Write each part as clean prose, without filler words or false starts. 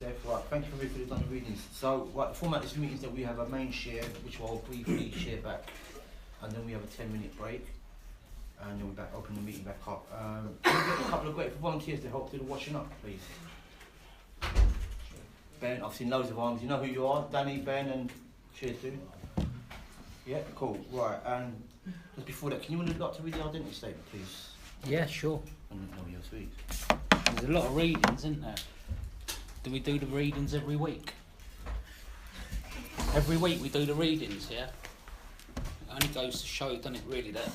Right, thank you for the readings. So, right, the format of this meeting is that we have a main share, which I'll briefly share back, and then we have a 10-minute break, and then we open the meeting back up. Can we get a couple of great volunteers to help do the washing up, please? Ben, I've seen loads of arms. You know who you are? Danny, Ben, and cheers, dude. Yeah, cool. Right, and just before that, can you like to read the identity statement, please? Yeah, sure. And no, you're sweet. There's a lot of readings, isn't there? Do we do the readings every week? Every week we do the readings, yeah? It only goes to show, doesn't it, really, that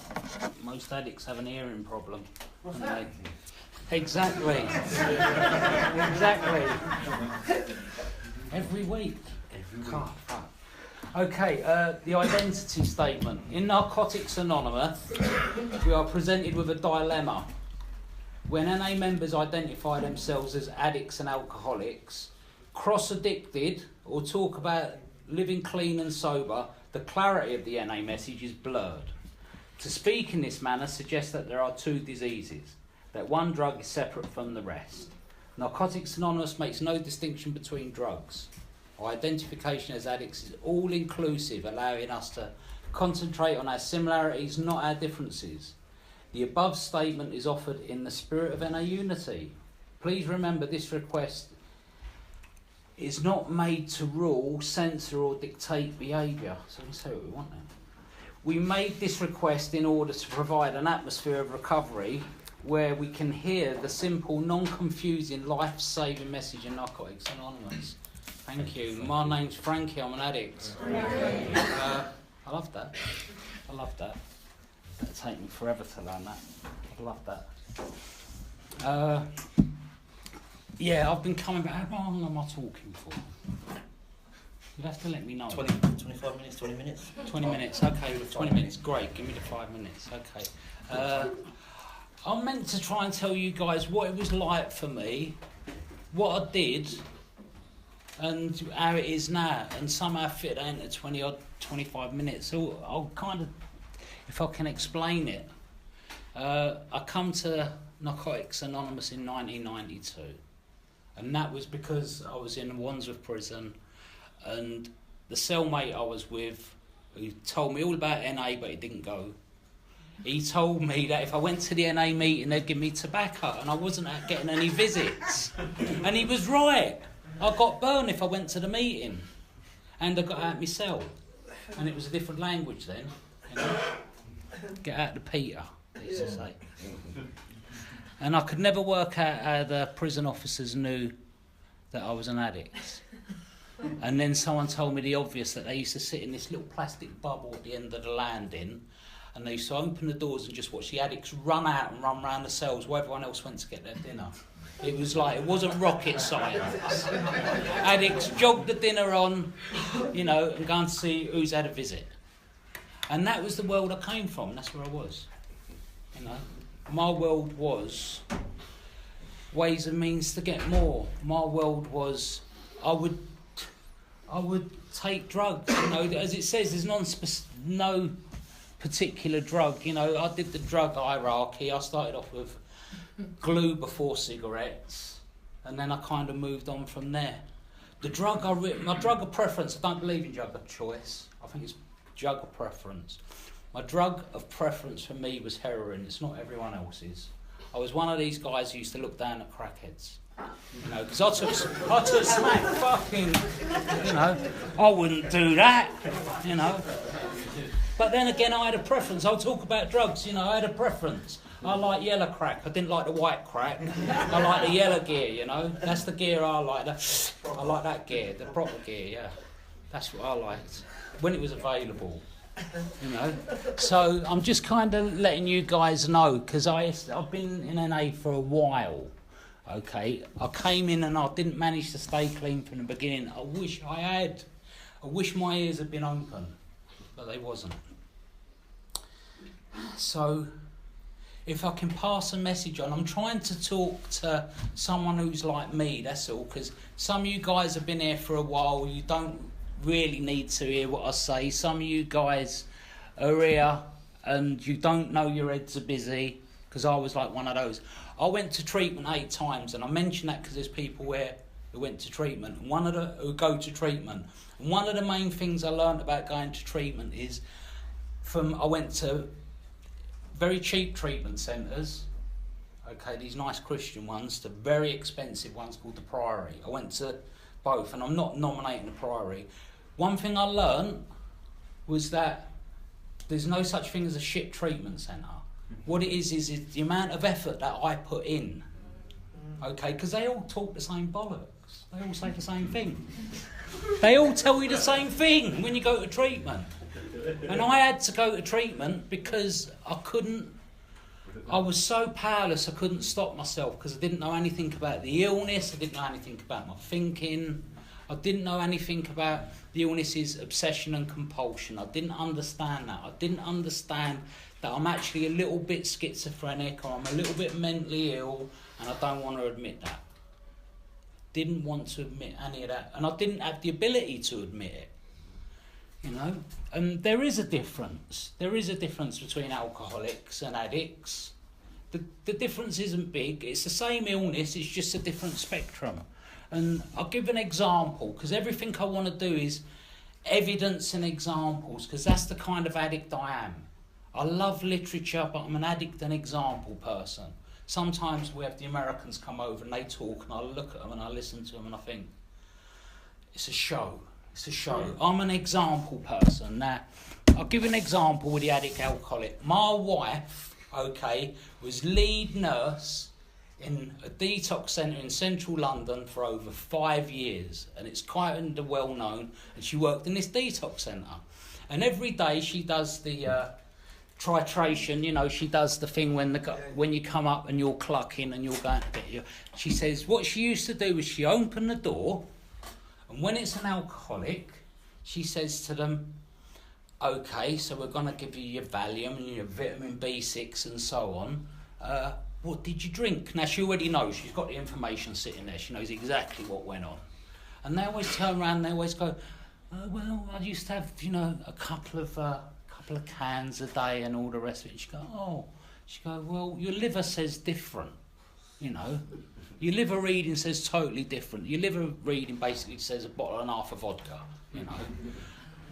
most addicts have an hearing problem. What's that? Exactly. Exactly. Every week. Every week. God, fuck. Okay, the identity statement. In Narcotics Anonymous, we are presented with a dilemma. When NA members identify themselves as addicts and alcoholics, cross-addicted, or talk about living clean and sober, the clarity of the NA message is blurred. To speak in this manner suggests that there are two diseases, that one drug is separate from the rest. Narcotics Anonymous makes no distinction between drugs. Our identification as addicts is all-inclusive, allowing us to concentrate on our similarities, not our differences. The above statement is offered in the spirit of NA unity. Please remember this request is not made to rule, censor or dictate behaviour. So we say what we want now. We made this request in order to provide an atmosphere of recovery where we can hear the simple, non-confusing, life-saving message in Narcotics Anonymous. Thank you. My name's Frankie, I'm an addict. I love that. I love that. It'll take me forever to learn that. I love that. Yeah, I've been coming back. How long am I talking for? You'd have to let me know. 25 minutes, 20 minutes? 20 minutes, okay. 20 minutes, great. Give me the 5 minutes, okay. I'm meant to try and tell you guys what it was like for me, what I did, and how it is now, and somehow fit that into 25 minutes. So I'll kind of, if I can explain it. I come to Narcotics Anonymous in 1992, and that was because I was in Wandsworth prison, and the cellmate I was with, who told me all about NA but he didn't go, he told me that if I went to the NA meeting they'd give me tobacco and I wasn't getting any visits. And he was right. I got burned if I went to the meeting, and I got out my cell, and it was a different language then, you know? Get out the Peter, they used to say. And I could never work out how the prison officers knew that I was an addict. And then someone told me the obvious, that they used to sit in this little plastic bubble at the end of the landing, and they used to open the doors and just watch the addicts run out and run round the cells while everyone else went to get their dinner. It was like, it wasn't rocket science. Addicts jogged the dinner on, you know, and going to see who's had a visit. And that was the world I came from. That's where I was. You know, my world was ways and means to get more. My world was I would take drugs. You know, as it says, there's no particular drug. You know, I did the drug hierarchy. I started off with glue before cigarettes, and then I kind of moved on from there. The drug my drug of preference. I don't believe in drug of choice. I think it's drug of preference. My drug of preference for me was heroin. It's not everyone else's. I was one of these guys who used to look down at crackheads. You know, because I took smack fucking, you know, I wouldn't do that, you know. But then again, I had a preference. I'll talk about drugs, you know, I had a preference. I like yellow crack. I didn't like the white crack. I like the yellow gear, you know. That's the gear I like. I like that gear, the proper gear, yeah. That's what I liked. When it was available, you know. So I'm just kind of letting you guys know, because I've been in NA for a while, okay. I came in and I didn't manage to stay clean from the beginning. I wish I had. I wish my ears had been open, but they wasn't. So if I can pass a message on, I'm trying to talk to someone who's like me, that's all, because some of you guys have been here for a while, you don't really need to hear what I say. Some of you guys are here and you don't know your heads are busy, because I was like one of those. I went to treatment 8 times, and I mention that because there's people where who went to treatment, and who go to treatment. And one of the main things I learned about going to treatment is I went to very cheap treatment centres, okay, these nice Christian ones, to very expensive ones called the Priory. I went to both, and I'm not nominating the Priory. One thing I learned was that there's no such thing as a shit treatment centre. What it is the amount of effort that I put in, okay, because they all talk the same bollocks. They all say the same thing. They all tell you the same thing when you go to treatment. And I had to go to treatment because I was so powerless I couldn't stop myself, because I didn't know anything about the illness, I didn't know anything about my thinking, I didn't know anything about the illness's obsession and compulsion. I didn't understand that. I didn't understand that I'm actually a little bit schizophrenic, or I'm a little bit mentally ill, and I don't want to admit that. Didn't want to admit any of that, and I didn't have the ability to admit it. You know, and there is a difference. There is a difference between alcoholics and addicts. The difference isn't big. It's the same illness. It's just a different spectrum. And I'll give an example, because everything I want to do is evidence and examples, because that's the kind of addict I am. I love literature, but I'm an addict and example person. Sometimes we have the Americans come over and they talk, and I look at them and I listen to them and I think, it's a show. It's a show. I'm an example person. Now, I'll give an example with the addict alcoholic. My wife, okay, was lead nurse in a detox centre in central London for over 5 years, and it's quite well known, and she worked in this detox centre. And every day she does the titration, you know, she does the thing when you come up and you're clucking and you're going to get you. She says what she used to do is she opened the door, and when it's an alcoholic, she says to them, okay, so we're going to give you your Valium and your vitamin B6 and so on. What did you drink? Now, she already knows. She's got the information sitting there. She knows exactly what went on. And they always turn around and they always go, well, I used to have, you know, a couple of cans a day and all the rest of it. She go, well, your liver says different, you know. Your liver reading says totally different. Your liver reading basically says a bottle and a half of vodka, you know.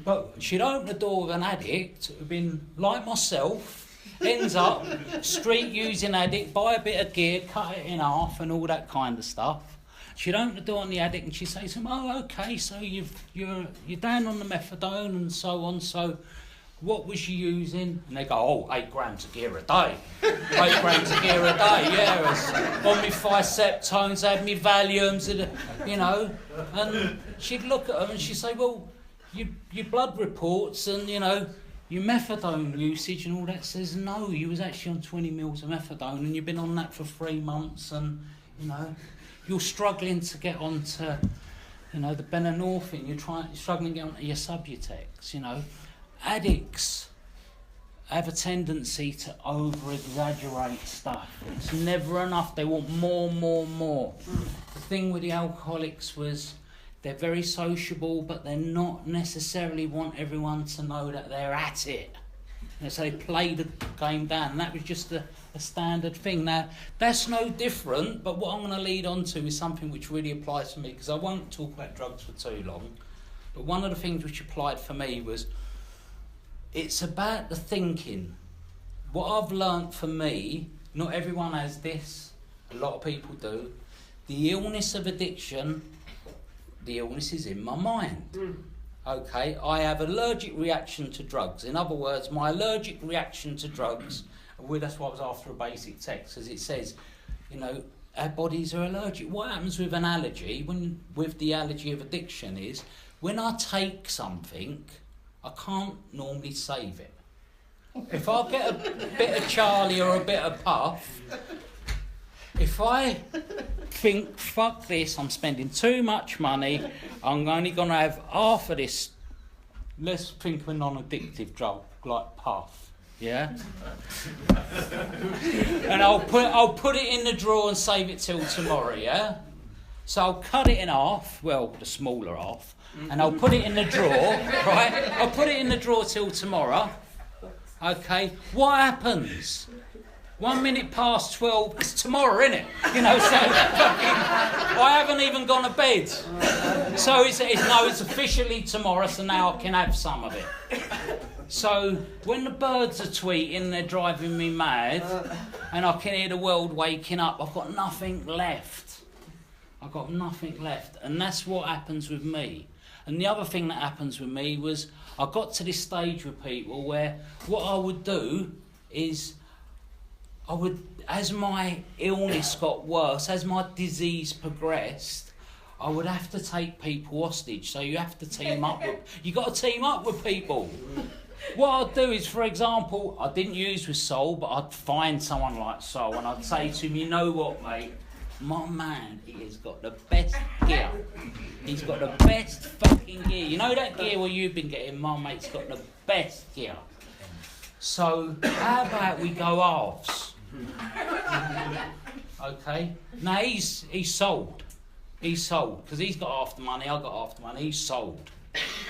But she'd open the door of an addict who'd been like myself, ends up street using addict, buy a bit of gear, cut it in half and all that kind of stuff. She'd open the door on the addict and she'd say to him, oh, okay, so you're down on the methadone and so on, so what was you using? And they go, 8 grams of gear a day. 8 grams of gear a day, yeah. It's on me Ficeptones, I had me Valiums, you know. And she'd look at them and she'd say, well, your blood reports and, you know, your methadone usage and all that says no, you was actually on 20 mils of methadone and you've been on that for 3 months and, you know, you're struggling to get onto, you know, the Benanorphine, you're struggling to get onto your Subutex, you know. Addicts have a tendency to over-exaggerate stuff. It's never enough. They want more. The thing with the alcoholics was they're very sociable, but they're not necessarily want everyone to know that they're at it. And so they play the game down, and that was just a standard thing. Now, that's no different, but what I'm going to lead on to is something which really applies to me, because I won't talk about drugs for too long, but one of the things which applied for me was it's about the thinking. What I've learnt for me, not everyone has this, a lot of people do, the illness of addiction, the illness is in my mind. Okay, I have allergic reaction to drugs. In other words, my allergic reaction to drugs, that's why I was after a basic text, as it says, you know, our bodies are allergic. What happens with an allergy, with the allergy of addiction is, when I take something, I can't normally save it. If I get a bit of Charlie or a bit of Puff, if I think, fuck this, I'm spending too much money, I'm only going to have half of this, let's think of a non-addictive drug like Puff, yeah? And I'll put it in the drawer and save it till tomorrow, yeah? So I'll cut it in half, well, the smaller half, and I'll put it in the drawer, right? I'll put it in the drawer till tomorrow, okay? What happens? 1 minute past 12, it's tomorrow, isn't it? You know, so I haven't even gone to bed. So it's officially tomorrow, so now I can have some of it. So when the birds are tweeting, they're driving me mad, and I can hear the world waking up, I've got nothing left. I've got nothing left. And that's what happens with me. And the other thing that happens with me was I got to this stage with people where what I would do is as my illness got worse, as my disease progressed, I would have to take people hostage. So you have to team up you got to team up with people. What I'd do is, for example, I didn't use with Sol, but I'd find someone like Sol and I'd say to him, you know what, mate? My man, he has got the best gear. He's got the best fucking gear. You know that gear where you've been getting? My mate's got the best gear. So, how about we go halves? Okay? Now, he's sold. He's sold. Because he's got half the money, I've got half the money. He's sold.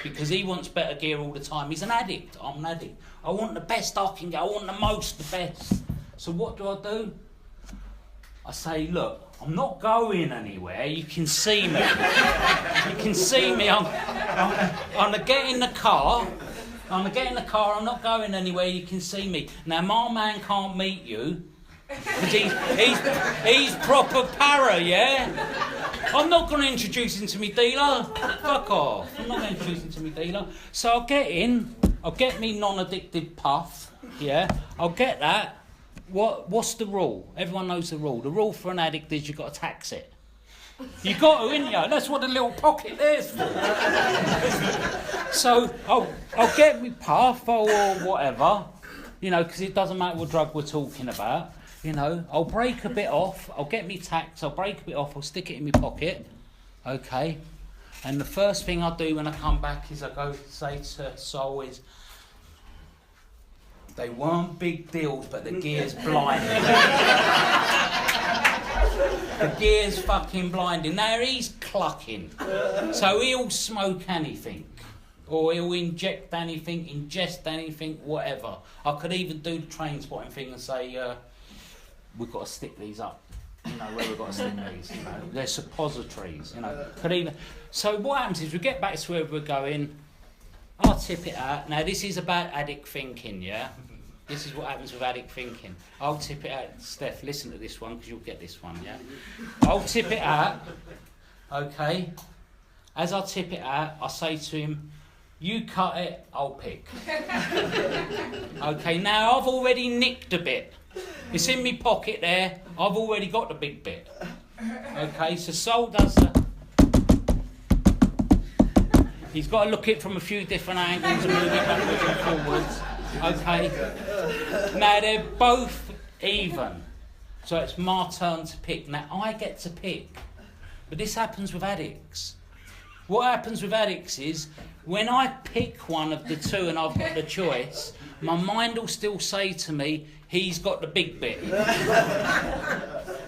Because he wants better gear all the time. He's an addict. I'm an addict. I want the best I can get. I want the most, the best. So what do? I say, look, I'm not going anywhere. You can see me. You can see me. I'm going to get in the car. I'm going to get in the car. I'm not going anywhere. You can see me. Now, my man can't meet you. Because he's proper para, yeah? I'm not going to introduce him to me dealer. Fuck off. I'm not going to introduce him to me dealer. So I'll get in. I'll get me non-addictive puff. Yeah? I'll get that. What's the rule? Everyone knows the rule. The rule for an addict is you've got to tax it. You got to, ain't you? That's what the little pocket there's for. So I'll get me puff or whatever, you know, because it doesn't matter what drug we're talking about. You know, I'll break a bit off. I'll get me tax. I'll break a bit off. I'll stick it in my pocket. Okay. And the first thing I do when I come back is I go say to Sol is, they weren't big deals, but the gear's blinding. The gear's fucking blinding. Now he's clucking. So he'll smoke anything. Or he'll inject anything, ingest anything, whatever. I could even do the train spotting thing and say, we've got to stick these up. You know, where we've got to stick these. You know, they're suppositories, you know. Could even... So what happens is we get back to where we're going, I'll tip it out. Now this is about addict thinking, yeah? This is what happens with addict thinking. I'll tip it out. Steph, listen to this one because you'll get this one, yeah? I'll tip it out, okay? As I tip it out, I say to him, you cut it, I'll pick. Okay, now I've already nicked a bit. It's in my pocket there. I've already got the big bit. Okay, so Sol does that. He's got to look at it from a few different angles and move it backwards and forwards. Okay. Now they're both even. So it's my turn to pick. Now I get to pick. But this happens with addicts. What happens with addicts is when I pick one of the two and I've got the choice, my mind will still say to me, he's got the big bit.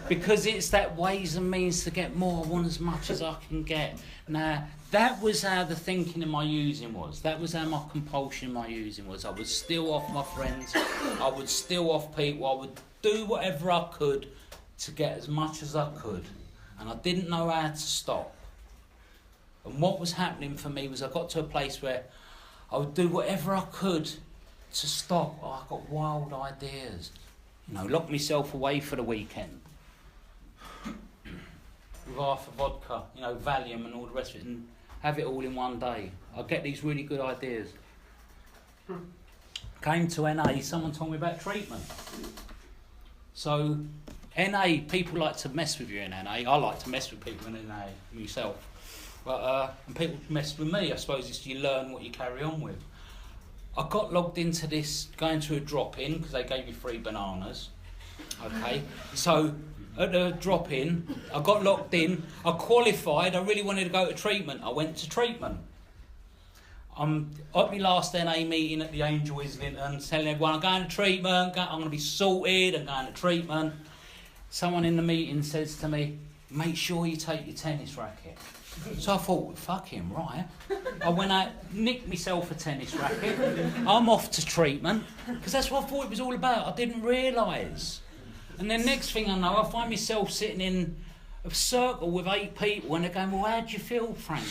Because it's that ways and means to get more. I want as much as I can get. Now, that was how the thinking in my using was. That was how my compulsion in my using was. I would steal off my friends. I would steal off people. I would do whatever I could to get as much as I could. And I didn't know how to stop. And what was happening for me was I got to a place where I would do whatever I could to stop. Oh, I got wild ideas. You know, lock myself away for the weekend. With half a vodka, you know, Valium and all the rest of it, and have it all in one day. I get these really good ideas. Came to NA, someone told me about treatment. So, NA, people like to mess with you in NA. I like to mess with people in NA, myself. But and people mess with me. I suppose it's you learn what you carry on with. I got logged into this, going to a drop-in, because they gave me free bananas. Okay, so at the drop-in, I got locked in, I qualified, I really wanted to go to treatment. I went to treatment. I'm at my last NA meeting at the Angel Islington, telling everyone I'm going to treatment, I'm going to be sorted, I'm going to treatment. Someone in the meeting says to me, make sure you take your tennis racket. So I thought, fuck him, right. I went out, nicked myself a tennis racket. I'm off to treatment, because that's what I thought it was all about. I didn't realise And then next thing I know, I find myself sitting in a circle with 8 people and they're going, well, how do you feel, Frankie?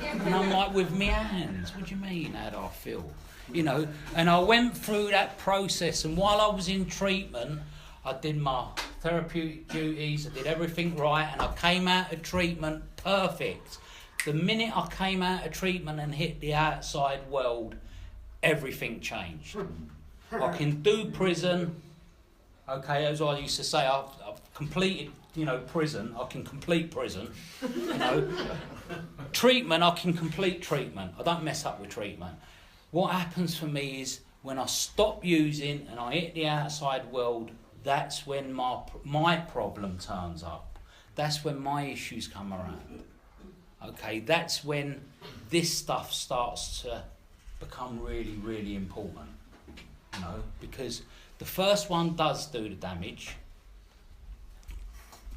And I'm like, with my hands. What do you mean, how do I feel? You know, and I went through that process, and while I was in treatment, I did my therapeutic duties, I did everything right, and I came out of treatment perfect. The minute I came out of treatment and hit the outside world, everything changed. I can do prison, okay, as I used to say, I've completed, you know, prison, I can complete prison, you know. Treatment, I can complete treatment. I don't mess up with treatment. What happens for me is when I stop using and I hit the outside world, that's when my problem turns up. That's when my issues come around. Okay, that's when this stuff starts to become really, really important. You know, because the first one does do the damage.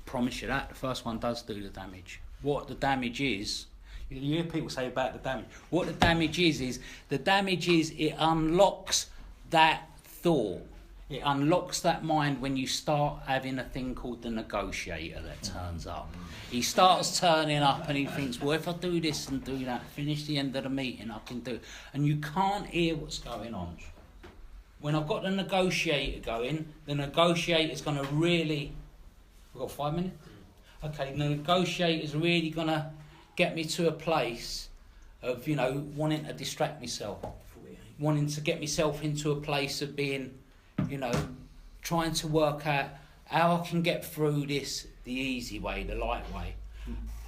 Promise you that, the first one does do the damage. What the damage is, you hear people say about the damage. What the damage is the damage is it unlocks that thought. It unlocks that mind when you start having a thing called the negotiator that turns up. He starts turning up and he thinks, well, if I do this and do that, finish the end of the meeting, I can do it. And you can't hear what's going on. When I've got the negotiator going, the negotiator's going to really... We've got 5 minutes? Okay, the negotiator's really going to get me to a place of, you know, wanting to distract myself. Wanting to get myself into a place of being, you know, trying to work out how I can get through this the easy way, the light way.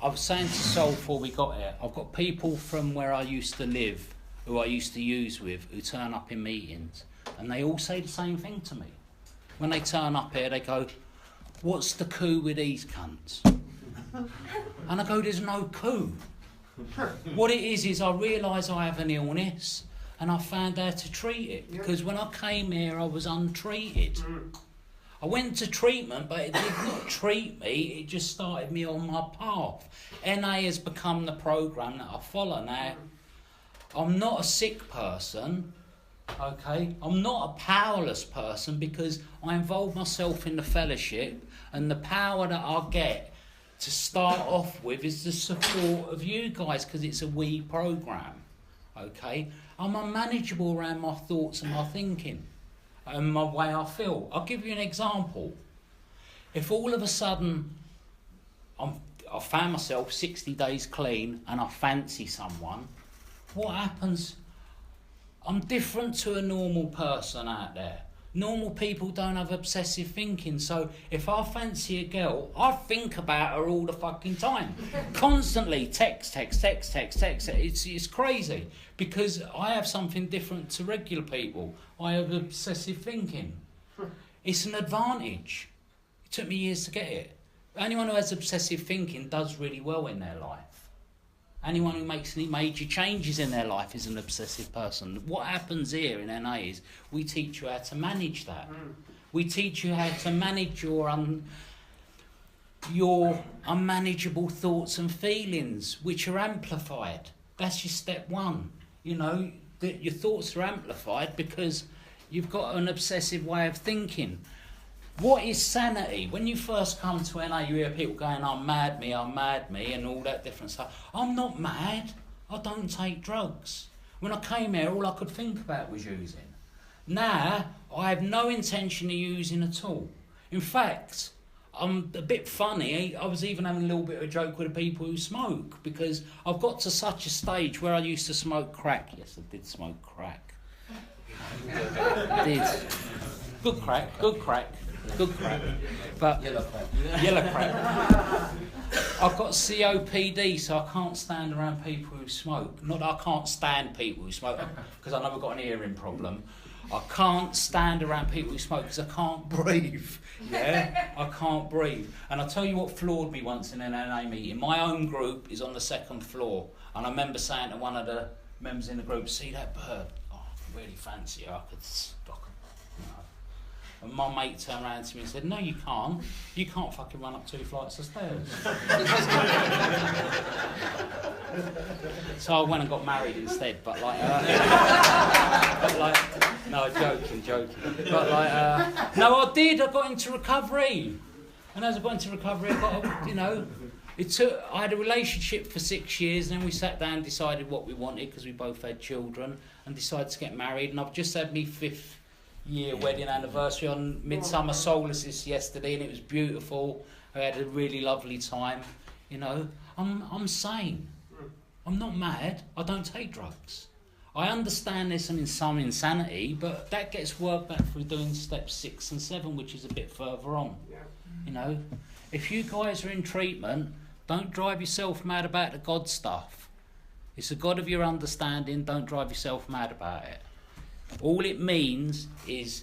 I was saying to Sol before we got here, I've got people from where I used to live, who I used to use with, who turn up in meetings, and they all say the same thing to me. When they turn up here, they go, what's the coup with these cunts? And I go, there's no coup. What it is I realise I have an illness and I found out to treat it. Because when I came here, I was untreated. I went to treatment, but it did not treat me. It just started me on my path. NA has become the programme that I follow now. I'm not a sick person. Okay, I'm not a powerless person because I involve myself in the fellowship, and the power that I get to start off with is the support of you guys because it's a we program. Okay, I'm unmanageable around my thoughts and my thinking and my way I feel. I'll give you an example. If all of a sudden I found myself 60 days clean and I fancy someone, what happens? I'm different to a normal person out there. Normal people don't have obsessive thinking, so if I fancy a girl, I think about her all the fucking time. Constantly, text. It's crazy, because I have something different to regular people. I have obsessive thinking. It's an advantage. It took me years to get it. Anyone who has obsessive thinking does really well in their life. Anyone who makes any major changes in their life is an obsessive person. What happens here in NA is we teach you how to manage that. We teach you how to manage your unmanageable thoughts and feelings, which are amplified. That's your step one. You know, that your thoughts are amplified because you've got an obsessive way of thinking. What is sanity? When you first come to NA, you hear people going, I'm mad me, and all that different stuff. I'm not mad. I don't take drugs. When I came here, all I could think about was using. Now, I have no intention of using at all. In fact, I'm a bit funny. I was even having a little bit of a joke with the people who smoke, because I've got to such a stage where I used to smoke crack. Yes, I did smoke crack. I did. Good crack. But yellow crack. I've got COPD, so I can't stand around people who smoke. Not that I can't stand people who smoke, because I know I've got an hearing problem. I can't stand around people who smoke because I can't breathe. Yeah, I can't breathe. And I'll tell you what floored me once in an NA meeting. My own group is on the 2nd floor, and I remember saying to one of the members in the group, "See that bird? Oh, I really fancy her. I could." And my mate turned around to me and said, no, you can't. You can't fucking run up 2 flights of stairs. So I went and got married instead, but like, no, joking. But like, no, I did. I got into recovery. And as I got into recovery, I got, you know, I had a relationship for 6 years, and then we sat down and decided what we wanted, because we both had children, and decided to get married. And I've just had my 5th year wedding anniversary on Midsummer Solstice yesterday, and it was beautiful. I had a really lovely time. You know, I'm sane. I'm not mad. I don't take drugs. I understand there's some insanity, but that gets worked back through doing steps 6 and 7, which is a bit further on. You know, if you guys are in treatment, don't drive yourself mad about the God stuff. It's the God of your understanding. Don't drive yourself mad about it. All it means is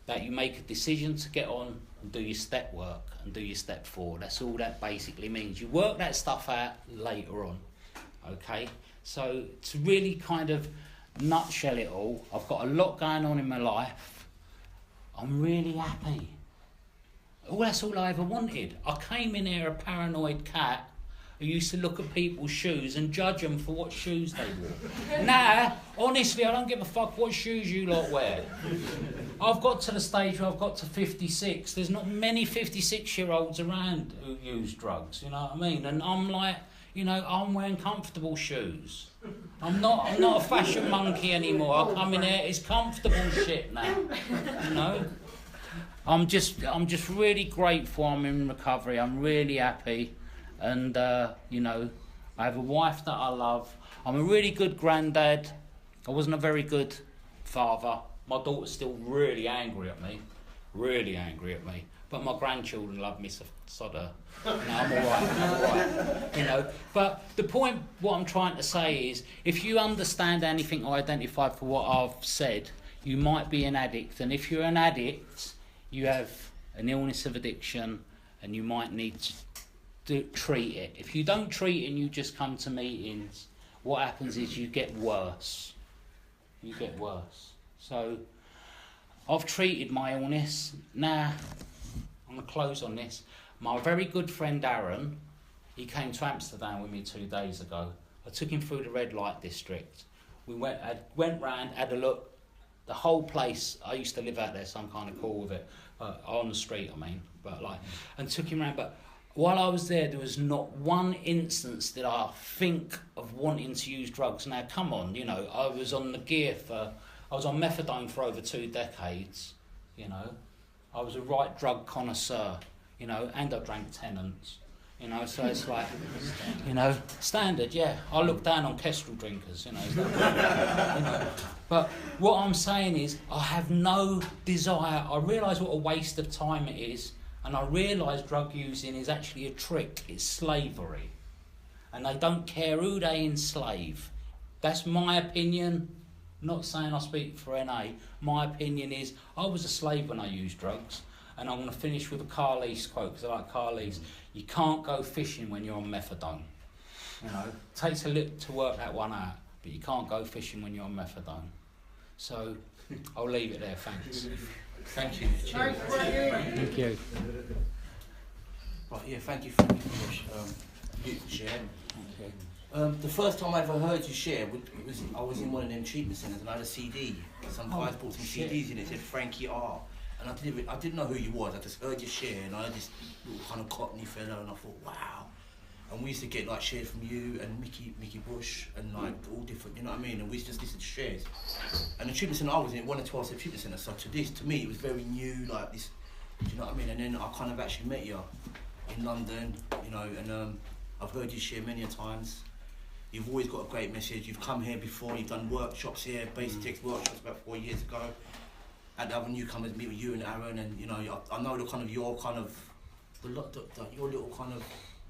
that you make a decision to get on and do your step work and do your step 4. That's all that basically means. You work that stuff out later on. Okay? So to really kind of nutshell it all, I've got a lot going on in my life. I'm really happy. Well, that's all I ever wanted. I came in here a paranoid cat who used to look at people's shoes and judge them for what shoes they wore. Now, honestly, I don't give a fuck what shoes you lot wear. I've got to the stage where I've got to 56. There's not many 56-year-olds around who use drugs, you know what I mean? And I'm like, you know, I'm wearing comfortable shoes. I'm not a fashion monkey anymore. I come in here, it's comfortable shit now, you know? I'm just really grateful I'm in recovery. I'm really happy. And, you know, I have a wife that I love. I'm a really good granddad. I wasn't a very good father. My daughter's still really angry at me. But my grandchildren love me, so no, I'm all right. You know, but the point, what I'm trying to say is, if you understand anything or identify for what I've said, you might be an addict. And if you're an addict, you have an illness of addiction, and you might need to treat it. If you don't treat it and you just come to meetings, what happens is you get worse. So I've treated my illness. Now, I'm going to close on this. My very good friend Aaron, he came to Amsterdam with me 2 days ago. I took him through the red light district. We went round, had a look. The whole place, I used to live out there, so I'm kind of cool with it. On the street, I mean. And took him around. But while I was there was not one instance that I think of wanting to use drugs. Now, come on, you know, I was on methadone for over 2 decades, you know. I was a right drug connoisseur, you know, and I drank Tennants, you know, so it's like, you know, standard, yeah. I look down on Kestrel drinkers, you know. But what I'm saying is, I have no desire. I realise what a waste of time it is, and I realise drug using is actually a trick. It's slavery. And they don't care who they enslave. That's my opinion. I'm not saying I speak for NA. My opinion is, I was a slave when I used drugs. And I'm going to finish with a Carlise quote, because I like Carlise. You can't go fishing when you're on methadone. You know, it takes a little to work that one out, but you can't go fishing when you're on methadone. So I'll leave it there, thanks. Thank you. Cheers. Thank you. Right, yeah, thank you for your beautiful share. The first time I ever heard you share, I was in one of them treatment centres and I had a CD. Some guys brought some CDs in it, said Frankie R. And I didn't know who you was, I just heard you share, and I heard this little kind of Cockney fella, and I thought, wow. And we used to get like shares from you and Mickey Bush and like all different, you know what I mean? And we used to just listen to shares. And the treatment centre I was in, 1 or 12 treatment centre, so to me it was very new, like this, do you know what I mean? And then I kind of actually met you in London, you know, and I've heard you share many a times. You've always got a great message. You've come here before, you've done workshops here, basic text workshops about 4 years ago. Had other newcomers meet with you and Aaron, and you know, I know your little kind of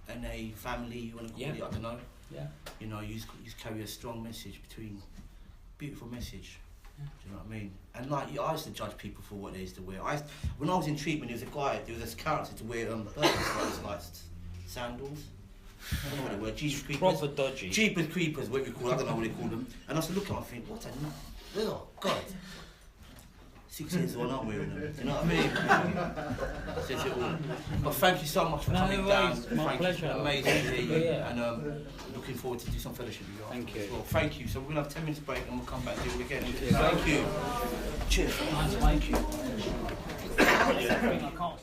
NA family, you want to call it, I don't know. Yeah. You know, you carry a strong message beautiful message. Yeah. Do you know what I mean? And like, I used to judge people for what they used to wear. When I was in treatment, there was this character to wear like sandals. I don't know what they were, Jeepers Creepers. Proper dodgy. Jeepers Creepers, what we call, I don't know what they call them. And I used to look at them and think, what a nut. Oh, God. 6 years on, I'm wearing them. Do you know what I mean? Says it all. But thank you so much for coming down. My Frankie. pleasure. Amazing to hear you. Yeah. And looking forward to do some fellowship with you. Thank you. Well, thank you. So we're going to have 10 minutes break and we'll come back and do it again. Thank you. Thank you. Cheers. Nice, thank you. I can't